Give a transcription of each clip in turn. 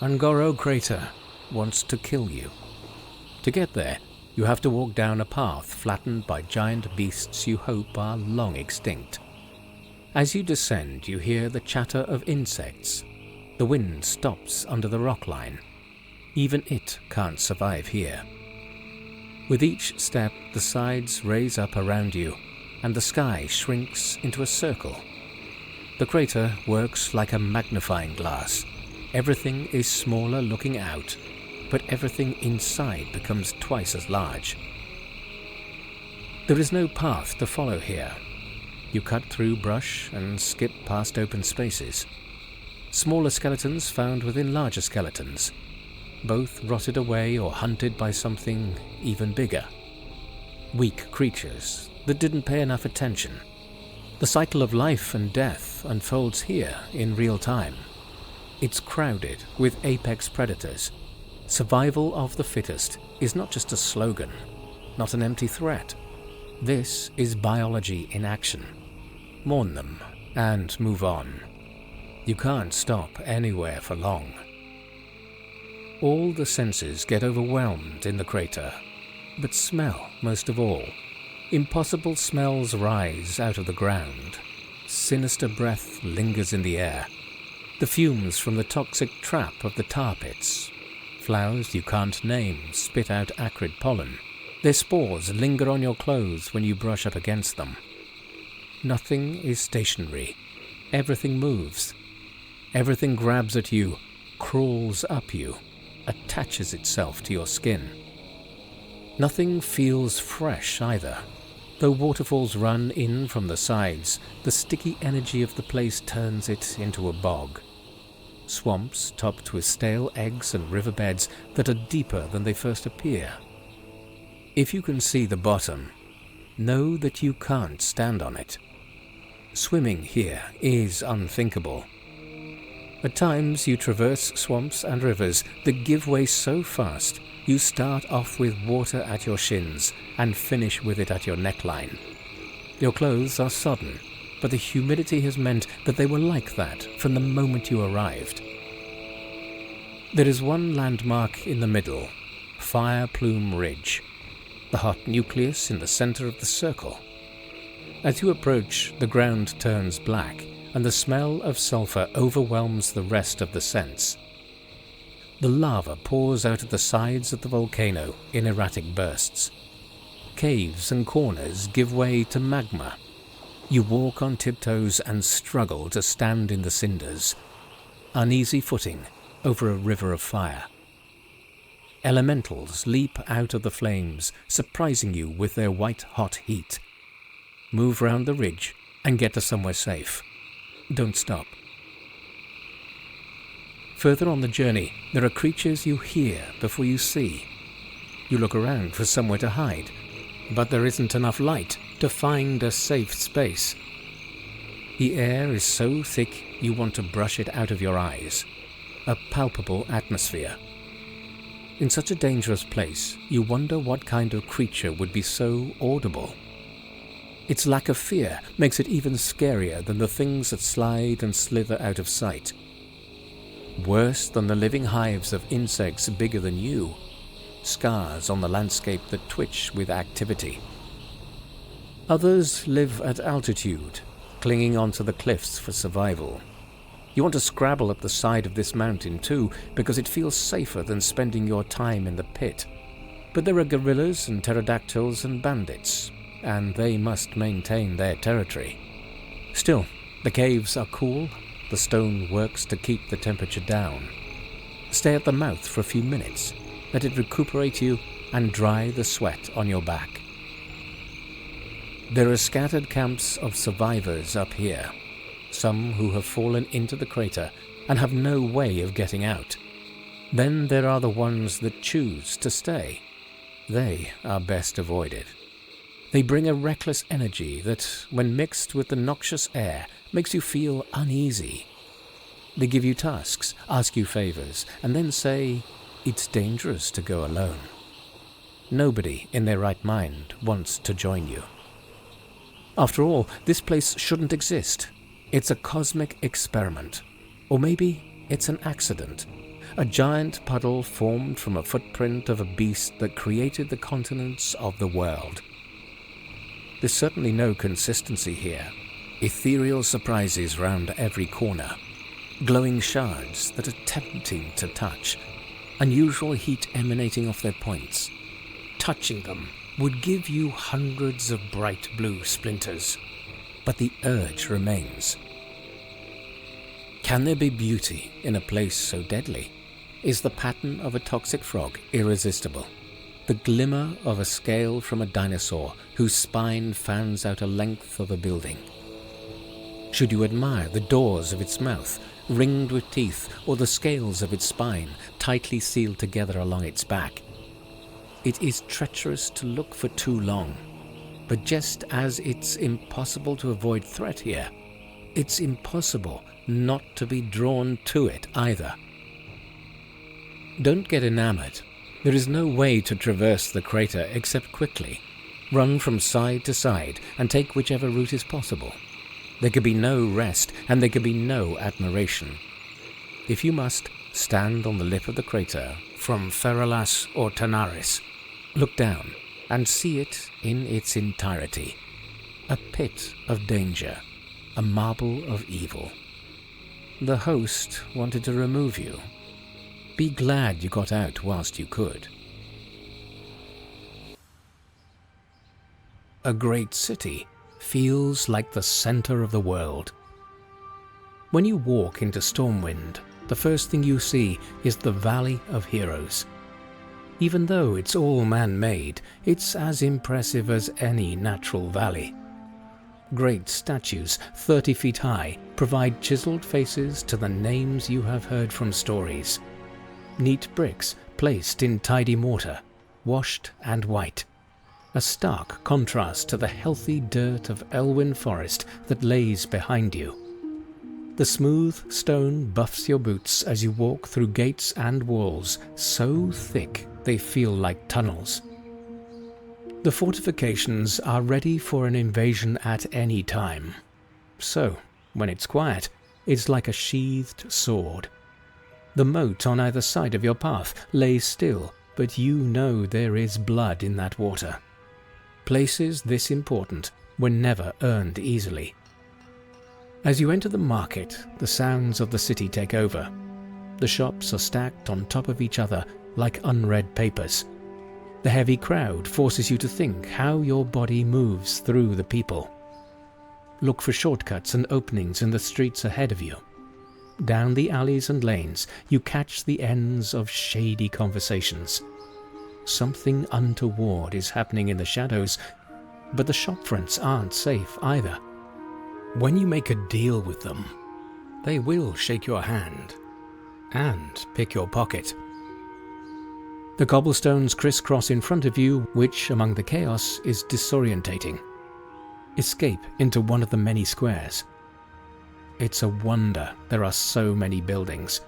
Ungoro Crater wants to kill you. To get there, you have to walk down a path flattened by giant beasts you hope are long extinct. As you descend, you hear the chatter of insects. The wind stops under the rock line. Even it can't survive here. With each step, the sides raise up around you, and the sky shrinks into a circle. The crater works like a magnifying glass. Everything is smaller looking out, but everything inside becomes twice as large. There is no path to follow here. You cut through brush and skip past open spaces. Smaller skeletons found within larger skeletons, both rotted away or hunted by something even bigger. Weak creatures that didn't pay enough attention. The cycle of life and death unfolds here in real time. It's crowded with apex predators. Survival of the fittest is not just a slogan, not an empty threat. This is biology in action. Mourn them and move on. You can't stop anywhere for long. All the senses get overwhelmed in the crater, but smell most of all. Impossible smells rise out of the ground. Sinister breath lingers in the air. The fumes from the toxic trap of the tar pits. Flowers you can't name spit out acrid pollen. Their spores linger on your clothes when you brush up against them. Nothing is stationary. Everything moves. Everything grabs at you, crawls up you, attaches itself to your skin. Nothing feels fresh either. Though waterfalls run in from the sides, the sticky energy of the place turns it into a bog. Swamps topped with stale eggs and riverbeds that are deeper than they first appear. If you can see the bottom, know that you can't stand on it. Swimming here is unthinkable. At times you traverse swamps and rivers that give way so fast you start off with water at your shins and finish with it at your neckline. Your clothes are sodden, but the humidity has meant that they were like that from the moment you arrived. There is one landmark in the middle, Fire Plume Ridge, the hot nucleus in the center of the circle. As you approach, the ground turns black, and the smell of sulfur overwhelms the rest of the scents. The lava pours out of the sides of the volcano in erratic bursts. Caves and corners give way to magma. You walk on tiptoes and struggle to stand in the cinders. Uneasy footing over a river of fire. Elementals leap out of the flames, surprising you with their white-hot heat. Move round the ridge and get to somewhere safe. Don't stop. Further on the journey, there are creatures you hear before you see. You look around for somewhere to hide, but there isn't enough light to find a safe space. The air is so thick you want to brush it out of your eyes. A palpable atmosphere. In such a dangerous place, you wonder what kind of creature would be so audible. Its lack of fear makes it even scarier than the things that slide and slither out of sight. Worse than the living hives of insects bigger than you, scars on the landscape that twitch with activity. Others live at altitude, clinging onto the cliffs for survival. You want to scrabble up the side of this mountain too, because it feels safer than spending your time in the pit. But there are gorillas and pterodactyls and bandits, and they must maintain their territory. Still, the caves are cool. The stone works to keep the temperature down. Stay at the mouth for a few minutes. Let it recuperate you and dry the sweat on your back. There are scattered camps of survivors up here, some who have fallen into the crater and have no way of getting out. Then there are the ones that choose to stay. They are best avoided. They bring a reckless energy that, when mixed with the noxious air, makes you feel uneasy. They give you tasks, ask you favors, and then say, it's dangerous to go alone. Nobody in their right mind wants to join you. After all, this place shouldn't exist. It's a cosmic experiment. Or maybe it's an accident. a giant puddle formed from a footprint of a beast that created the continents of the world. There's certainly no consistency here. Ethereal surprises round every corner, glowing shards that are tempting to touch, unusual heat emanating off their points. Touching them would give you hundreds of bright blue splinters, but the urge remains. Can there be beauty in a place so deadly? Is the pattern of a toxic frog irresistible? The glimmer of a scale from a dinosaur whose spine fans out a length of a building? Should you admire the doors of its mouth, ringed with teeth, or the scales of its spine, tightly sealed together along its back? It is treacherous to look for too long, but just as it's impossible to avoid threat here, it's impossible not to be drawn to it either. Don't get enamored. There is no way to traverse the crater except quickly. Run from side to side and take whichever route is possible. There could be no rest, and there could be no admiration. If you must, stand on the lip of the crater from Feralas or Tanaris. Look down and see it in its entirety. A pit of danger, a marble of evil. The host wanted to remove you. Be glad you got out whilst you could. A great city feels like the center of the world. When you walk into Stormwind, the first thing you see is the Valley of Heroes. Even though it's all man-made, it's as impressive as any natural valley. Great statues, 30 feet high, provide chiseled faces to the names you have heard from stories. Neat bricks placed in tidy mortar, washed and white. A stark contrast to the healthy dirt of Elwyn Forest that lays behind you. The smooth stone buffs your boots as you walk through gates and walls, so thick they feel like tunnels. The fortifications are ready for an invasion at any time. So, when it's quiet, it's like a sheathed sword. The moat on either side of your path lays still, but you know there is blood in that water. Places this important were never earned easily. As you enter the market, the sounds of the city take over. The shops are stacked on top of each other like unread papers. The heavy crowd forces you to think how your body moves through the people. Look for shortcuts and openings in the streets ahead of you. Down the alleys and lanes, you catch the ends of shady conversations. Something untoward is happening in the shadows, but the shopfronts aren't safe either. When you make a deal with them, they will shake your hand and pick your pocket. The cobblestones crisscross in front of you, which, among the chaos, is disorientating. Escape into one of the many squares. It's a wonder there are so many buildings.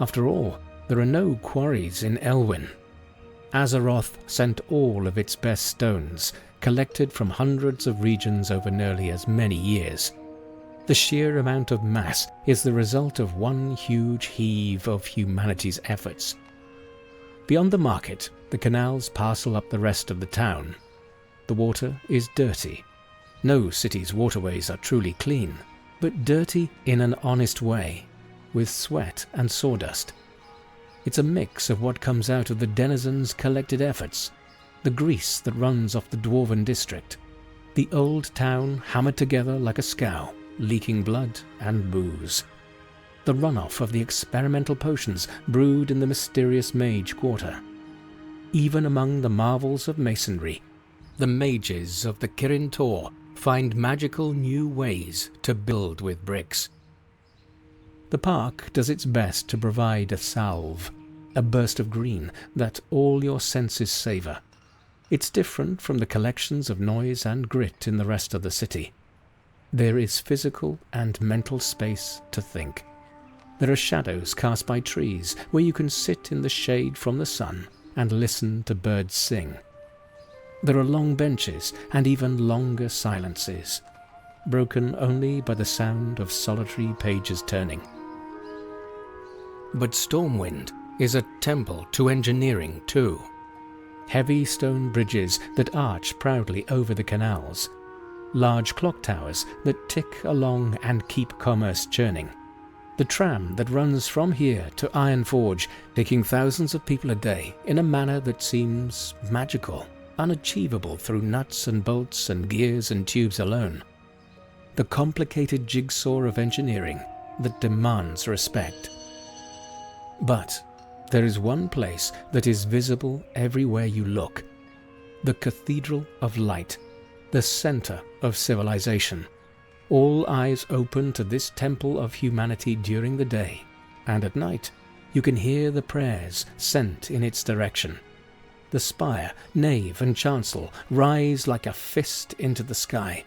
After all, there are no quarries in Elwyn. Azeroth sent all of its best stones, collected from hundreds of regions over nearly as many years. The sheer amount of mass is the result of one huge heave of humanity's efforts. Beyond the market, the canals parcel up the rest of the town. The water is dirty. No city's waterways are truly clean, but dirty in an honest way, with sweat and sawdust. It's a mix of what comes out of the denizens' collected efforts, the grease that runs off the dwarven district, the old town hammered together like a scow, leaking blood and booze, the runoff of the experimental potions brewed in the mysterious Mage Quarter. Even among the marvels of masonry, the mages of the Kirin Tor find magical new ways to build with bricks. The park does its best to provide a salve, a burst of green that all your senses savour. It's different from the collections of noise and grit in the rest of the city. There is physical and mental space to think. There are shadows cast by trees where you can sit in the shade from the sun and listen to birds sing. There are long benches and even longer silences, broken only by the sound of solitary pages turning. But Stormwind is a temple to engineering too. Heavy stone bridges that arch proudly over the canals, large clock towers that tick along and keep commerce churning, the tram that runs from here to Ironforge, taking thousands of people a day in a manner that seems magical, unachievable through nuts and bolts and gears and tubes alone. The complicated jigsaw of engineering that demands respect. But there is one place that is visible everywhere you look. The Cathedral of Light, the center of civilization. All eyes open to this temple of humanity during the day, and at night you can hear the prayers sent in its direction. The spire, nave and chancel rise like a fist into the sky.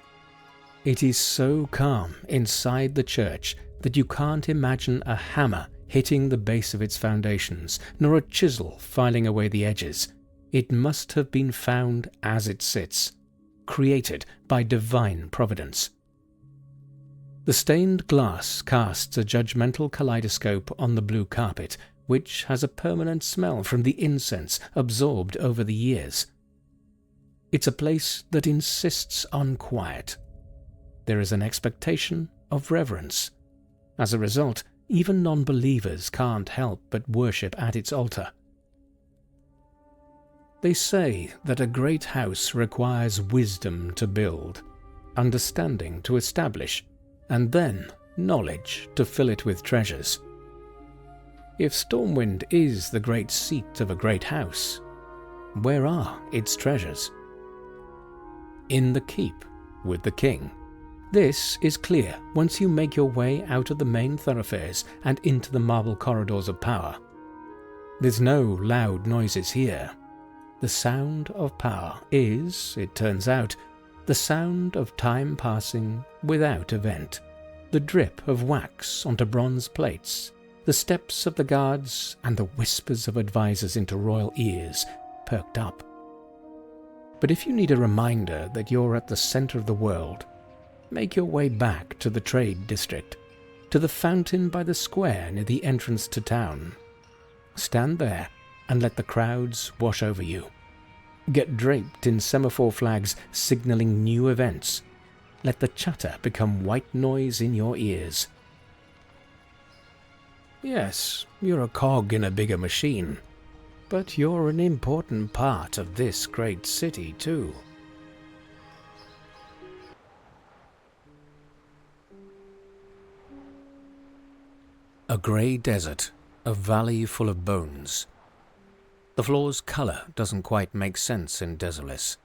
It is so calm inside the church that you can't imagine a hammer hitting the base of its foundations, nor a chisel filing away the edges. It must have been found as it sits, created by divine providence. The stained glass casts a judgmental kaleidoscope on the blue carpet, which has a permanent smell from the incense absorbed over the years. It's a place that insists on quiet. There is an expectation of reverence. As a result, even non-believers can't help but worship at its altar. They say that a great house requires wisdom to build, understanding to establish, and then knowledge to fill it with treasures. If Stormwind is the great seat of a great house, where are its treasures? In the keep with the king. This is clear once you make your way out of the main thoroughfares and into the marble corridors of power. There's no loud noises here. The sound of power is, it turns out, the sound of time passing without event, the drip of wax onto bronze plates, the steps of the guards, and the whispers of advisors into royal ears perked up. But if you need a reminder that you're at the center of the world, make your way back to the trade district, to the fountain by the square near the entrance to town. Stand there and let the crowds wash over you. Get draped in semaphore flags signaling new events. Let the chatter become white noise in your ears. Yes, you're a cog in a bigger machine, but you're an important part of this great city too. A grey desert, a valley full of bones. The floor's colour doesn't quite make sense in Desolace.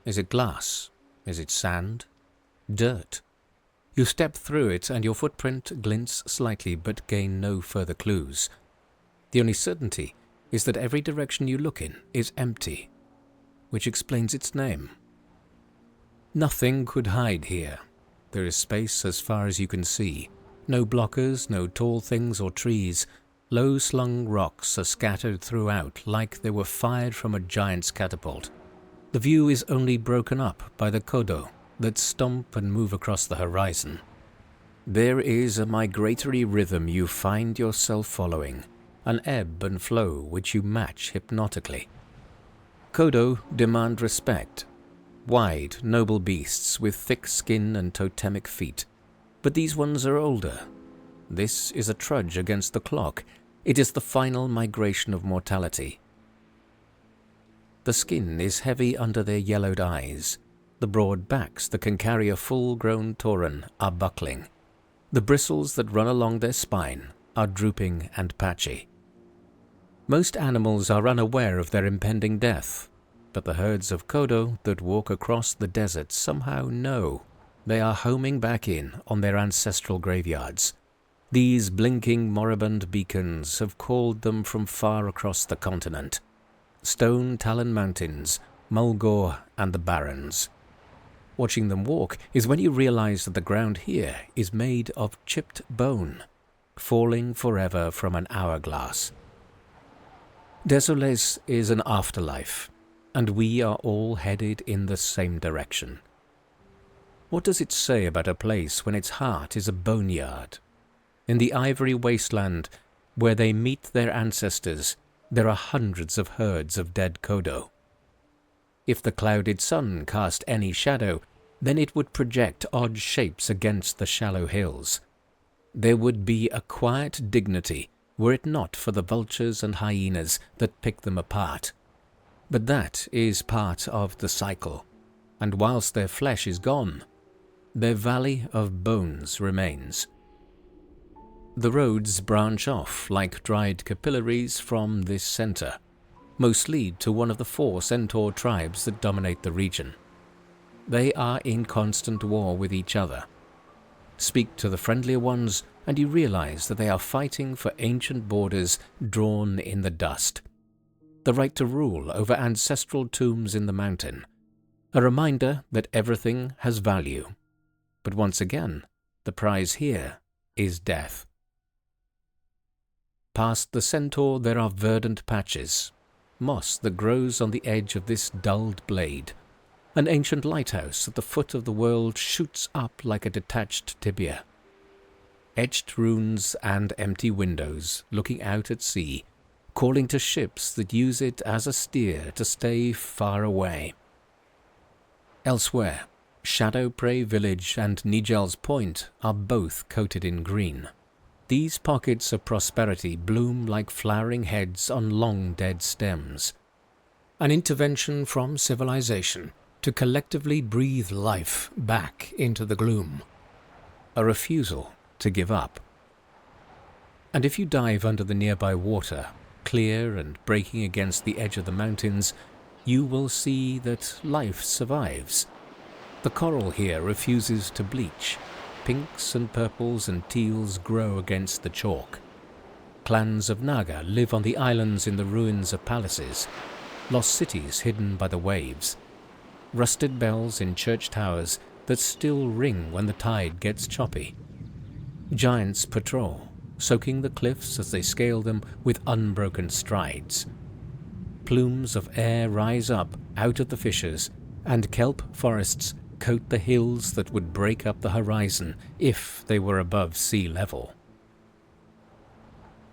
Is it glass? Is it sand? Dirt? You step through it and your footprint glints slightly but gain no further clues. The only certainty is that every direction you look in is empty, which explains its name. Nothing could hide here. There is space as far as you can see. No blockers, no tall things or trees. Low-slung rocks are scattered throughout like they were fired from a giant's catapult. The view is only broken up by the kodo that stomp and move across the horizon. There is a migratory rhythm you find yourself following, an ebb and flow which you match hypnotically. Kodo demand respect. Wide, noble beasts with thick skin and totemic feet. But these ones are older. This is a trudge against the clock. It is the final migration of mortality. The skin is heavy under their yellowed eyes. The broad backs that can carry a full-grown tauren are buckling. The bristles that run along their spine are drooping and patchy. Most animals are unaware of their impending death, but the herds of kodo that walk across the desert somehow know. They are homing back in on their ancestral graveyards. These blinking moribund beacons have called them from far across the continent. Stone Talon Mountains, Mulgore, and the Barrens. Watching them walk is when you realize that the ground here is made of chipped bone, falling forever from an hourglass. Desolace is an afterlife, and we are all headed in the same direction. What does it say about a place when its heart is a boneyard? In the ivory wasteland, Where they meet their ancestors, there are hundreds of herds of dead Kodo. If the clouded sun cast any shadow, then it would project odd shapes against the shallow hills. There would be a quiet dignity were it not for the vultures and hyenas that pick them apart. But that is part of the cycle, and whilst their flesh is gone, their valley of bones remains. The roads branch off like dried capillaries from this centre. Most lead to one of the 4 centaur tribes that dominate the region. They are in constant war with each other. Speak to the friendlier ones, and you realize that they are fighting for ancient borders drawn in the dust. The right to rule over ancestral tombs in the mountain. A reminder that everything has value. But once again, the prize here is death. Past the centaur there are verdant patches, moss that grows on the edge of this dulled blade. An ancient lighthouse at the foot of the world shoots up like a detached tibia. Etched runes and empty windows looking out at sea, calling to ships that use it as a steer to stay far away. Elsewhere, Shadow Prey Village and Nigel's Point are both coated in green. These pockets of prosperity bloom like flowering heads on long dead stems. An intervention from civilization to collectively breathe life back into the gloom. A refusal to give up. And if you dive under the nearby water, clear and breaking against the edge of the mountains, you will see that life survives. The coral here refuses to bleach. Pinks and purples and teals grow against the chalk. Clans of Naga live on the islands in the ruins of palaces, lost cities hidden by the waves, rusted bells in church towers that still ring when the tide gets choppy. Giants patrol, soaking the cliffs as they scale them with unbroken strides. Plumes of air rise up out of the fissures, and kelp forests coat the hills that would break up the horizon if they were above sea level.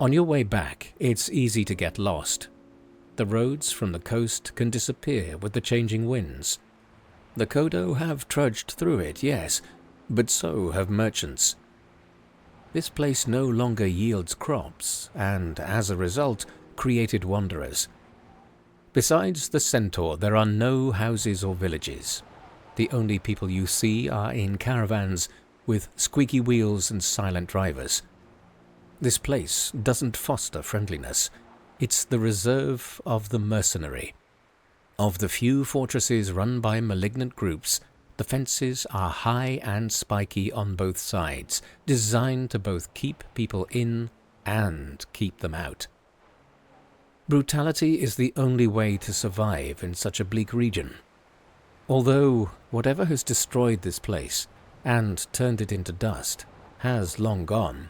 On your way back, it's easy to get lost. The roads from the coast can disappear with the changing winds. The Kodo have trudged through it, yes, but so have merchants. This place no longer yields crops, and as a result, created wanderers. Besides the centaur, there are no houses or villages. The only people you see are in caravans with squeaky wheels and silent drivers. This place doesn't foster friendliness. It's the reserve of the mercenary. Of the few fortresses run by malignant groups, the fences are high and spiky on both sides, designed to both keep people in and keep them out. Brutality is the only way to survive in such a bleak region. Although whatever has destroyed this place and turned it into dust has long gone,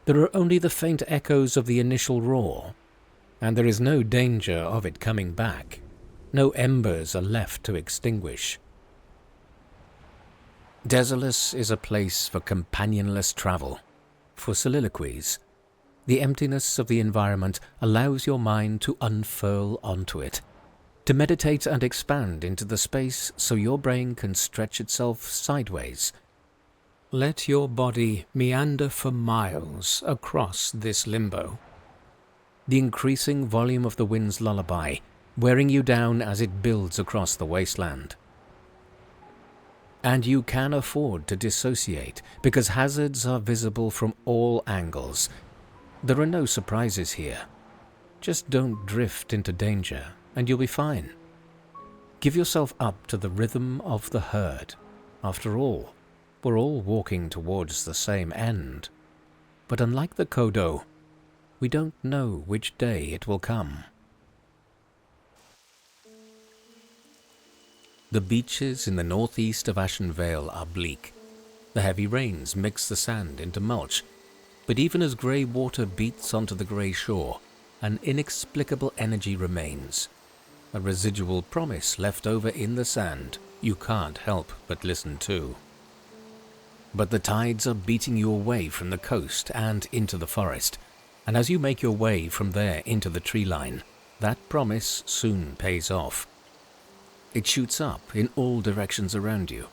there are only the faint echoes of the initial roar, and there is no danger of it coming back. No embers are left to extinguish. Desolace is a place for companionless travel, for soliloquies. The emptiness of the environment allows your mind to unfurl onto it, to meditate and expand into the space so your brain can stretch itself sideways. Let your body meander for miles across this limbo. The increasing volume of the wind's lullaby, wearing you down as it builds across the wasteland. And you can afford to dissociate, because hazards are visible from all angles. There are no surprises here. Just don't drift into danger, and you'll be fine. Give yourself up to the rhythm of the herd. After all, we're all walking towards the same end. But unlike the Kodo, we don't know which day it will come. The beaches in the northeast of Ashenvale are bleak. The heavy rains mix the sand into mulch, but even as grey water beats onto the grey shore, an inexplicable energy remains. A residual promise left over in the sand you can't help but listen to. But the tides are beating you away from the coast and into the forest. and as you make your way from there into the tree line, that promise soon pays off. It shoots up in all directions around you.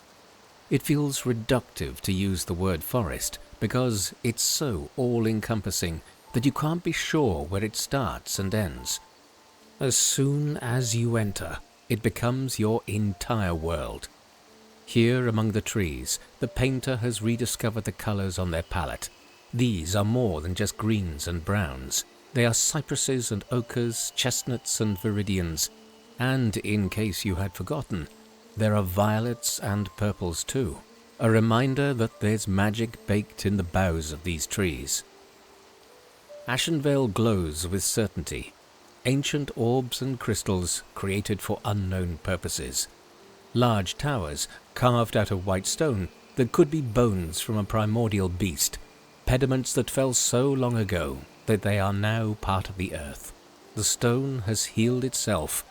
It feels reductive to use the word forest because it's so all-encompassing that you can't be sure where it starts and ends. As soon as you enter, it becomes your entire world. Here among the trees, the painter has rediscovered the colors on their palette. These are more than just greens and browns. They are cypresses and ochres, chestnuts and viridians, and in case you had forgotten, there are violets and purples too, a reminder that there's magic baked in the boughs of these trees. Ashenvale glows with certainty, ancient orbs and crystals created for unknown purposes. Large towers carved out of white stone that could be bones from a primordial beast, pediments that fell so long ago that they are now part of the earth. The stone has healed itself.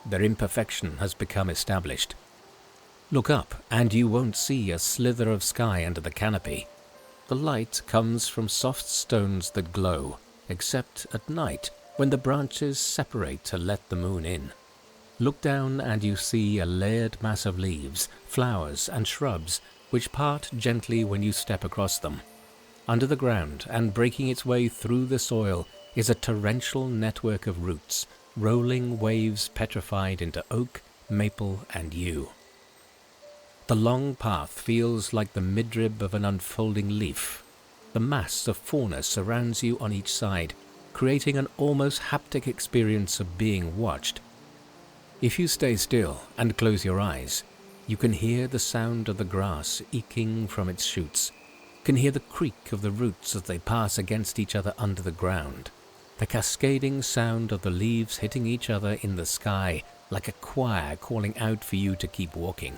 Their imperfection has become established. Look up, and you won't see a slither of sky under the canopy. The light comes from soft stones that glow, except at night, when the branches separate to let the moon in. Look down and you see a layered mass of leaves, flowers and shrubs, which part gently when you step across them. Under the ground and breaking its way through the soil is a torrential network of roots, rolling waves petrified into oak, maple and yew. The long path feels like the midrib of an unfolding leaf. The mass of fauna surrounds you on each side, creating an almost haptic experience of being watched. If you stay still and close your eyes, you can hear the sound of the grass eking from its shoots, can hear the creak of the roots as they pass against each other under the ground, the cascading sound of the leaves hitting each other in the sky like a choir calling out for you to keep walking.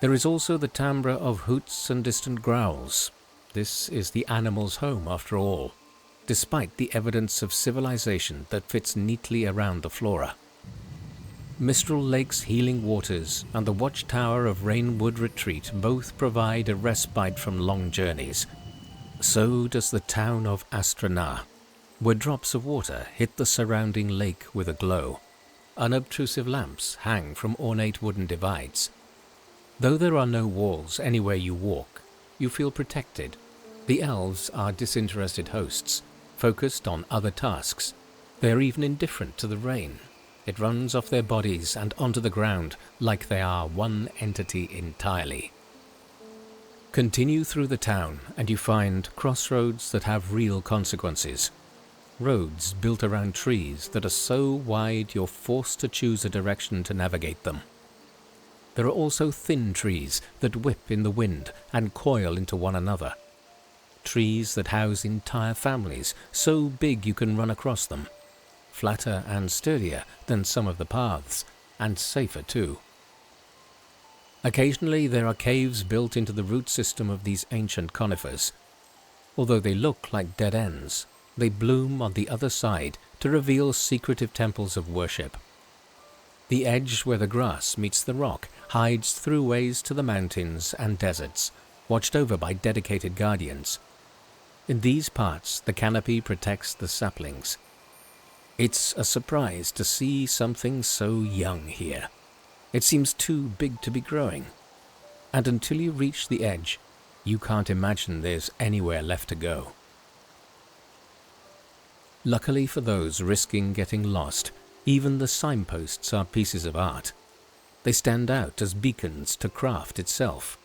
There is also the timbre of hoots and distant growls. This is the animal's home after all, despite the evidence of civilization that fits neatly around the flora. Mistral Lake's healing waters and the watchtower of Rainwood Retreat both provide a respite from long journeys. So does the town of Astrana, where drops of water hit the surrounding lake with a glow. Unobtrusive lamps hang from ornate wooden divides. Though there are no walls anywhere you walk, you feel protected. The elves are disinterested hosts, focused on other tasks. They are even indifferent to the rain. It runs off their bodies and onto the ground like they are one entity entirely. Continue through the town and you find crossroads that have real consequences. Roads built around trees that are so wide you're forced to choose a direction to navigate them. There are also thin trees that whip in the wind and coil into one another. Trees that house entire families, so big you can run across them. Flatter and sturdier than some of the paths, and safer too. Occasionally there are caves built into the root system of these ancient conifers. Although they look like dead ends, they bloom on the other side to reveal secretive temples of worship. The edge where the grass meets the rock hides throughways to the mountains and deserts, watched over by dedicated guardians. In these parts, the canopy protects the saplings. It's a surprise to see something so young here. It seems too big to be growing. And until you reach the edge, you can't imagine there's anywhere left to go. Luckily for those risking getting lost, even the signposts are pieces of art. They stand out as beacons to craft itself,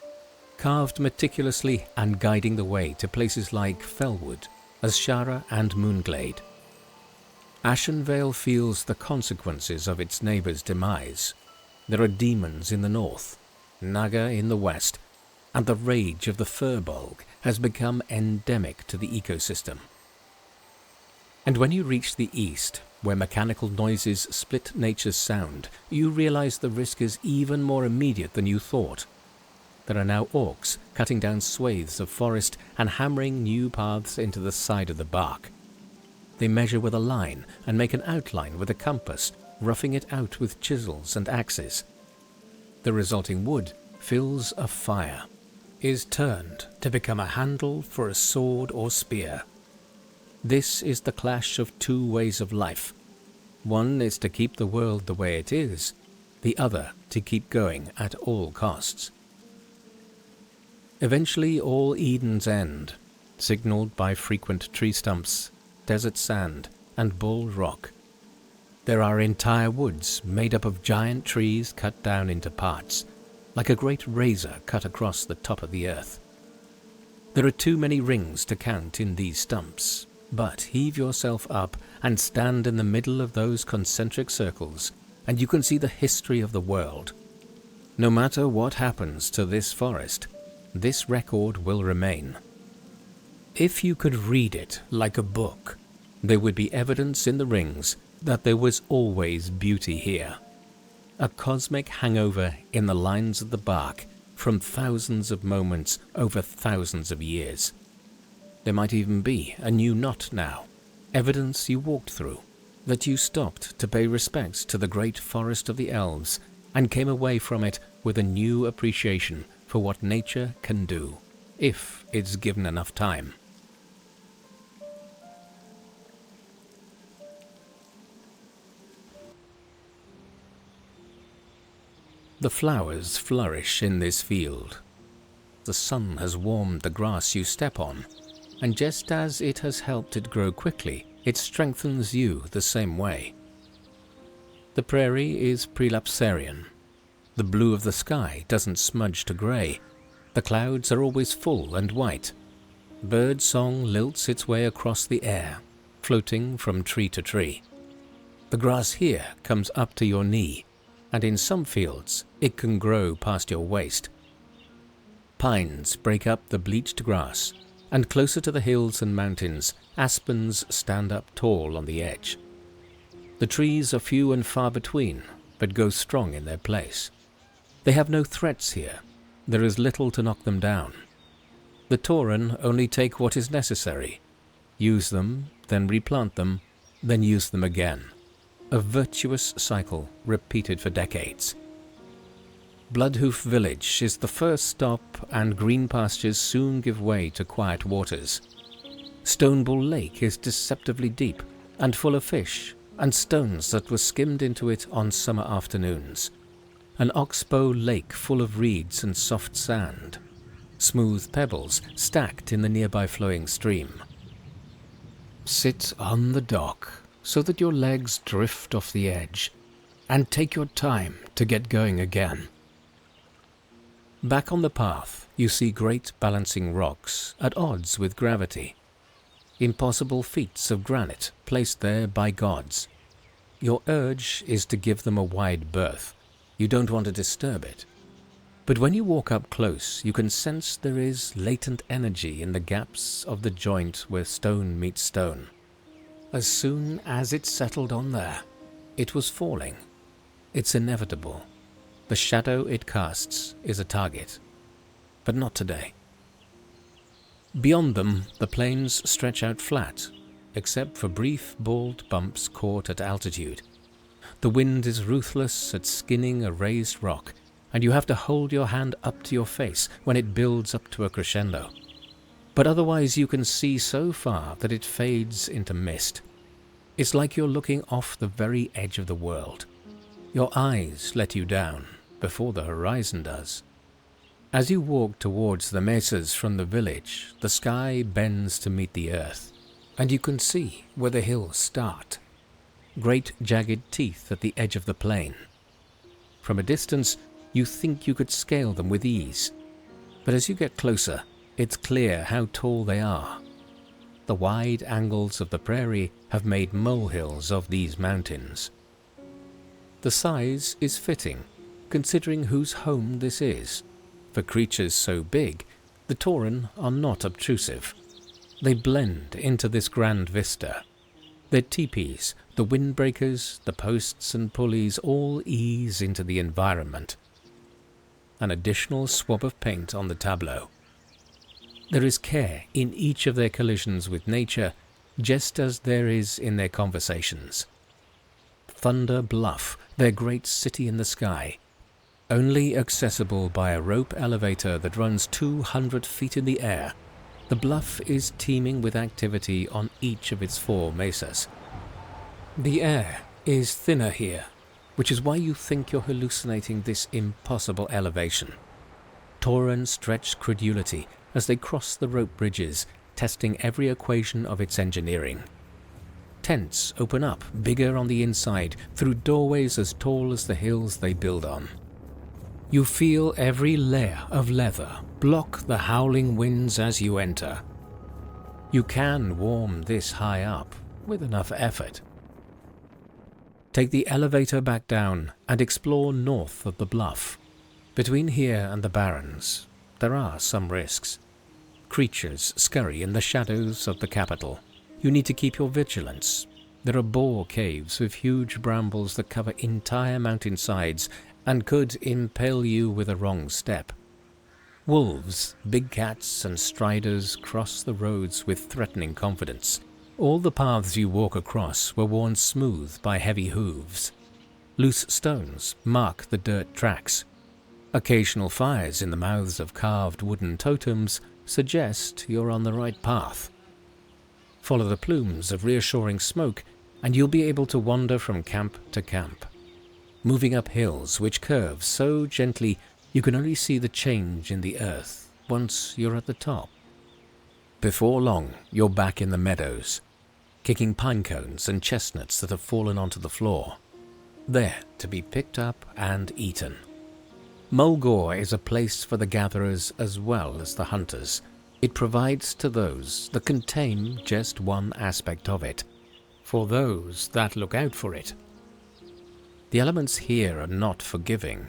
carved meticulously and guiding the way to places like Fellwood, Azshara and Moonglade. Ashenvale feels the consequences of its neighbour's demise. There are demons in the north, Naga in the west, and the rage of the Firbolg has become endemic to the ecosystem. And when you reach the east, where mechanical noises split nature's sound, you realize the risk is even more immediate than you thought. There are now orcs cutting down swathes of forest and hammering new paths into the side of the bark. They measure with a line and make an outline with a compass, roughing it out with chisels and axes. The resulting wood fills a fire, is turned to become a handle for a sword or spear. This is the clash of two ways of life. One is to keep the world the way it is, the other to keep going at all costs. Eventually all Eden's End, signalled by frequent tree stumps, desert sand, and bald rock. There are entire woods made up of giant trees cut down into parts, like a great razor cut across the top of the earth. There are too many rings to count in these stumps, but heave yourself up and stand in the middle of those concentric circles, and you can see the history of the world. No matter what happens to this forest, this record will remain. If you could read it like a book, there would be evidence in the rings that there was always beauty here. A cosmic hangover in the lines of the bark from thousands of moments over thousands of years. There might even be a new knot now, evidence you walked through, that you stopped to pay respects to the great forest of the elves and came away from it with a new appreciation for what nature can do, if it's given enough time. The flowers flourish in this field. The sun has warmed the grass you step on, and just as it has helped it grow quickly, it strengthens you the same way. The prairie is prelapsarian. The blue of the sky doesn't smudge to grey. The clouds are always full and white. Bird song lilts its way across the air, floating from tree to tree. The grass here comes up to your knee, and in some fields it can grow past your waist. Pines break up the bleached grass, and closer to the hills and mountains, aspens stand up tall on the edge. The trees are few and far between, but go strong in their place. They have no threats here. There is little to knock them down. The Tauren only take what is necessary, use them, then replant them, then use them again. A virtuous cycle repeated for decades. Bloodhoof Village is the first stop, and green pastures soon give way to quiet waters. Stonebull Lake is deceptively deep and full of fish and stones that were skimmed into it on summer afternoons. An oxbow lake full of reeds and soft sand. Smooth pebbles stacked in the nearby flowing stream. Sit on the dock so that your legs drift off the edge, and take your time to get going again. Back on the path, you see great balancing rocks at odds with gravity. Impossible feats of granite placed there by gods. Your urge is to give them a wide berth. You don't want to disturb it. But when you walk up close, you can sense there is latent energy in the gaps of the joint where stone meets stone. As soon as it settled on there, it was falling. It's inevitable. The shadow it casts is a target. But not today. Beyond them, the plains stretch out flat, except for brief, bald bumps caught at altitude. The wind is ruthless at skinning a raised rock, and you have to hold your hand up to your face when it builds up to a crescendo. But otherwise you can see so far that it fades into mist. It's like you're looking off the very edge of the world. Your eyes let you down before the horizon does. As you walk towards the mesas from the village, the sky bends to meet the earth, and you can see where the hills start. Great jagged teeth at the edge of the plain. From a distance, you think you could scale them with ease, but as you get closer, it's clear how tall they are. The wide angles of the prairie have made molehills of these mountains. The size is fitting, considering whose home this is. For creatures so big, the Tauren are not obtrusive. They blend into this grand vista. Their teepees, the windbreakers, the posts and pulleys all ease into the environment. An additional swab of paint on the tableau. There is care in each of their collisions with nature, just as there is in their conversations. Thunder Bluff, their great city in the sky, only accessible by a rope elevator that runs 200 feet in the air, The bluff is teeming with activity on each of its 4 mesas. The air is thinner here, which is why you think you're hallucinating this impossible elevation. Tauren stretch credulity as they cross the rope bridges, testing every equation of its engineering. Tents open up, bigger on the inside, through doorways as tall as the hills they build on. You feel every layer of leather block the howling winds as you enter. You can warm this high up with enough effort. Take the elevator back down and explore north of the bluff. Between here and the Barrens, there are some risks. Creatures scurry in the shadows of the capital. You need to keep your vigilance. There are boar caves with huge brambles that cover entire mountainsides and could impale you with a wrong step. Wolves, big cats, and striders cross the roads with threatening confidence. All the paths you walk across were worn smooth by heavy hooves. Loose stones mark the dirt tracks. Occasional fires in the mouths of carved wooden totems suggest you're on the right path. Follow the plumes of reassuring smoke, and you'll be able to wander from camp to camp, moving up hills which curve so gently you can only see the change in the earth once you're at the top. Before long, you're back in the meadows, kicking pine cones and chestnuts that have fallen onto the floor, there to be picked up and eaten. Mulgore is a place for the gatherers as well as the hunters. It provides to those that can tame just one aspect of it, for those that look out for it. The elements here are not forgiving,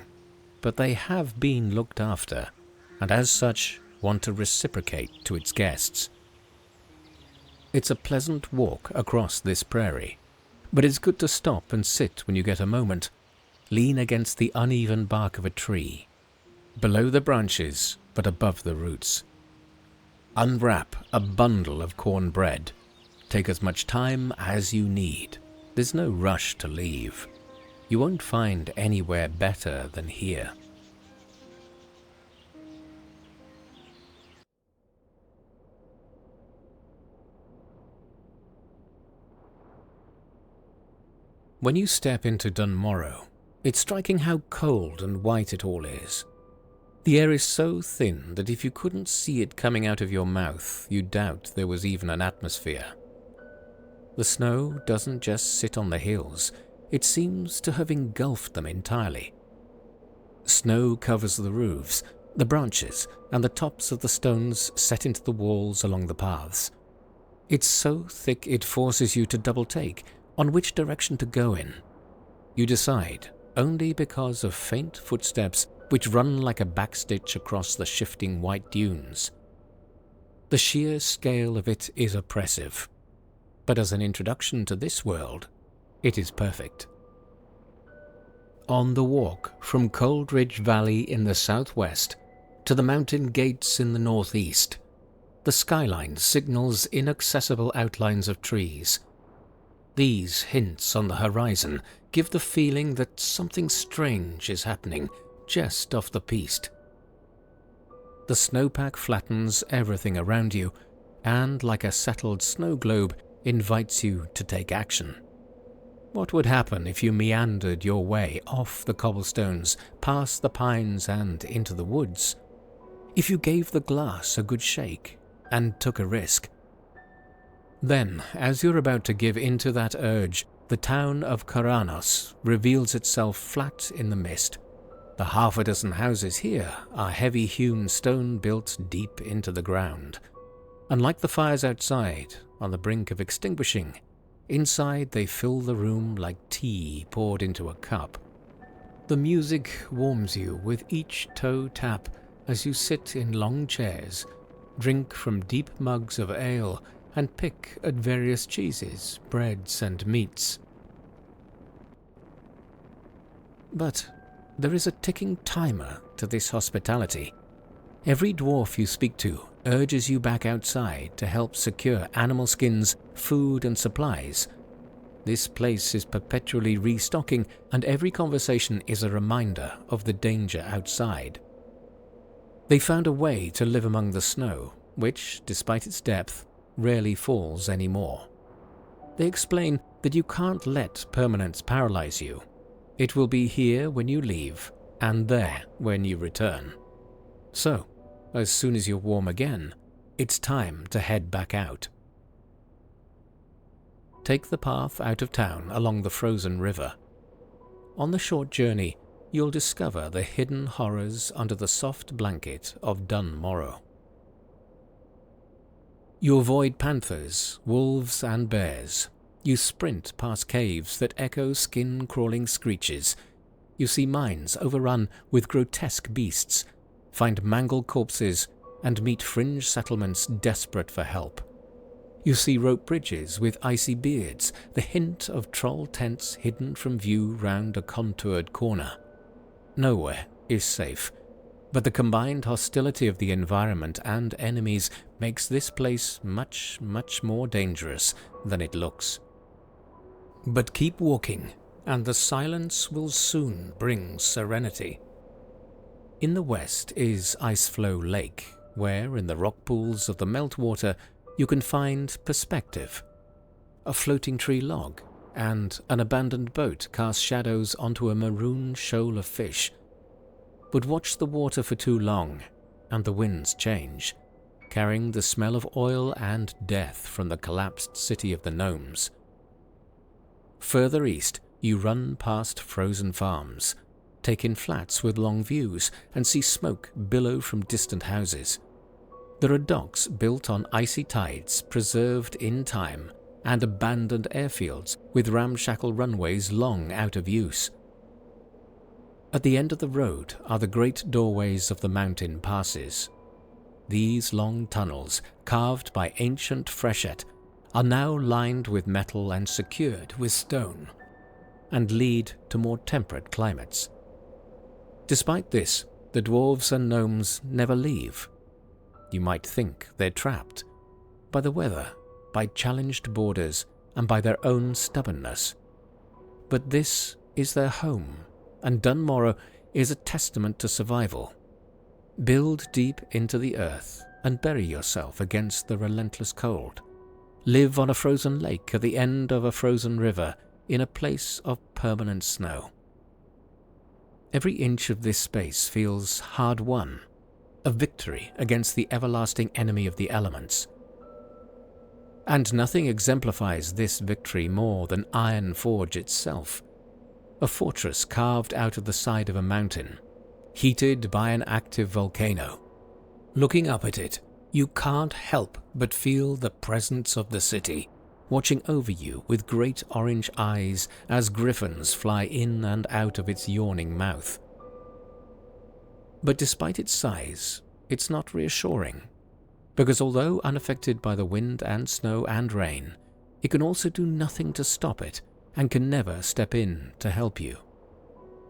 but they have been looked after, and as such want to reciprocate to its guests. It's a pleasant walk across this prairie, but it's good to stop and sit when you get a moment. Lean against the uneven bark of a tree, below the branches but above the roots. Unwrap a bundle of cornbread. Take as much time as you need. There's no rush to leave. You won't find anywhere better than here. When you step into Morogh, it's striking how cold and white it all is. The air is so thin that if you couldn't see it coming out of your mouth, you'd doubt there was even an atmosphere. The snow doesn't just sit on the hills, it seems to have engulfed them entirely. Snow covers the roofs, the branches, and the tops of the stones set into the walls along the paths. It's so thick it forces you to double-take on which direction to go in. You decide only because of faint footsteps which run like a backstitch across the shifting white dunes. The sheer scale of it is oppressive, but as an introduction to this world, it is perfect. On the walk from Coldridge Valley in the southwest to the mountain gates in the northeast, the skyline signals inaccessible outlines of trees. These hints on the horizon give the feeling that something strange is happening just off the piste. The snowpack flattens everything around you, and like a settled snow globe, invites you to take action. What would happen if you meandered your way off the cobblestones, past the pines and into the woods? If you gave the glass a good shake and took a risk? Then, as you're about to give into that urge, the town of Kharanos reveals itself flat in the mist. The half a dozen houses here are heavy-hewn stone built deep into the ground. Unlike the fires outside, on the brink of extinguishing, inside they fill the room like tea poured into a cup. The music warms you with each toe tap as you sit in long chairs, drink from deep mugs of ale, and pick at various cheeses, breads, and meats. But there is a ticking timer to this hospitality. Every dwarf you speak to urges you back outside to help secure animal skins, food, and supplies. This place is perpetually restocking, and every conversation is a reminder of the danger outside. They found a way to live among the snow, which, despite its depth, rarely falls anymore. They explain that you can't let permanence paralyze you. It will be here when you leave, and there when you return. So, as soon as you're warm again, it's time to head back out. Take the path out of town along the frozen river. On the short journey, you'll discover the hidden horrors under the soft blanket of Dun Morogh. You avoid panthers, wolves and bears. You sprint past caves that echo skin-crawling screeches. You see mines overrun with grotesque beasts, find mangled corpses, and meet fringe settlements desperate for help. You see rope bridges with icy beards, the hint of troll tents hidden from view round a contoured corner. Nowhere is safe, but the combined hostility of the environment and enemies makes this place much, much more dangerous than it looks. But keep walking, and the silence will soon bring serenity. In the west is Iceflow Lake, where in the rock pools of the meltwater you can find perspective. A floating tree log and an abandoned boat cast shadows onto a maroon shoal of fish. But watch the water for too long, and the winds change, carrying the smell of oil and death from the collapsed city of the gnomes. Further east, you run past frozen farms, take in flats with long views, and see smoke billow from distant houses. There are docks built on icy tides, preserved in time, and abandoned airfields with ramshackle runways long out of use. At the end of the road are the great doorways of the mountain passes. These long tunnels, carved by ancient freshet, are now lined with metal and secured with stone, and lead to more temperate climates. Despite this, the dwarves and gnomes never leave. You might think they're trapped by the weather, by challenged borders, and by their own stubbornness. But this is their home, and Dun Morogh is a testament to survival. Build deep into the earth and bury yourself against the relentless cold. Live on a frozen lake at the end of a frozen river in a place of permanent snow. Every inch of this space feels hard-won, a victory against the everlasting enemy of the elements. And nothing exemplifies this victory more than Iron Forge itself, a fortress carved out of the side of a mountain, heated by an active volcano. Looking up at it, you can't help but feel the presence of the city, watching over you with great orange eyes as griffins fly in and out of its yawning mouth. But despite its size, it's not reassuring, because although unaffected by the wind and snow and rain, it can also do nothing to stop it and can never step in to help you.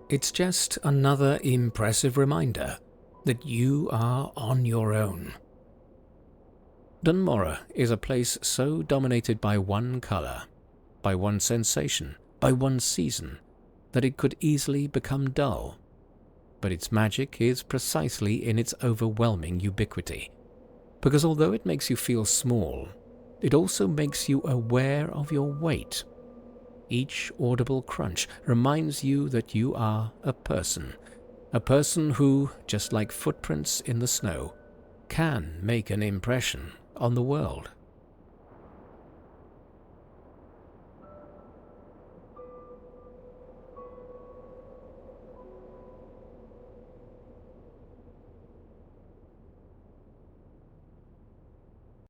It's just another impressive reminder that you are on your own. Dun Morogh is a place so dominated by one colour, by one sensation, by one season, that it could easily become dull. But its magic is precisely in its overwhelming ubiquity, because although it makes you feel small, it also makes you aware of your weight. Each audible crunch reminds you that you are a person who, just like footprints in the snow, can make an impression on the world.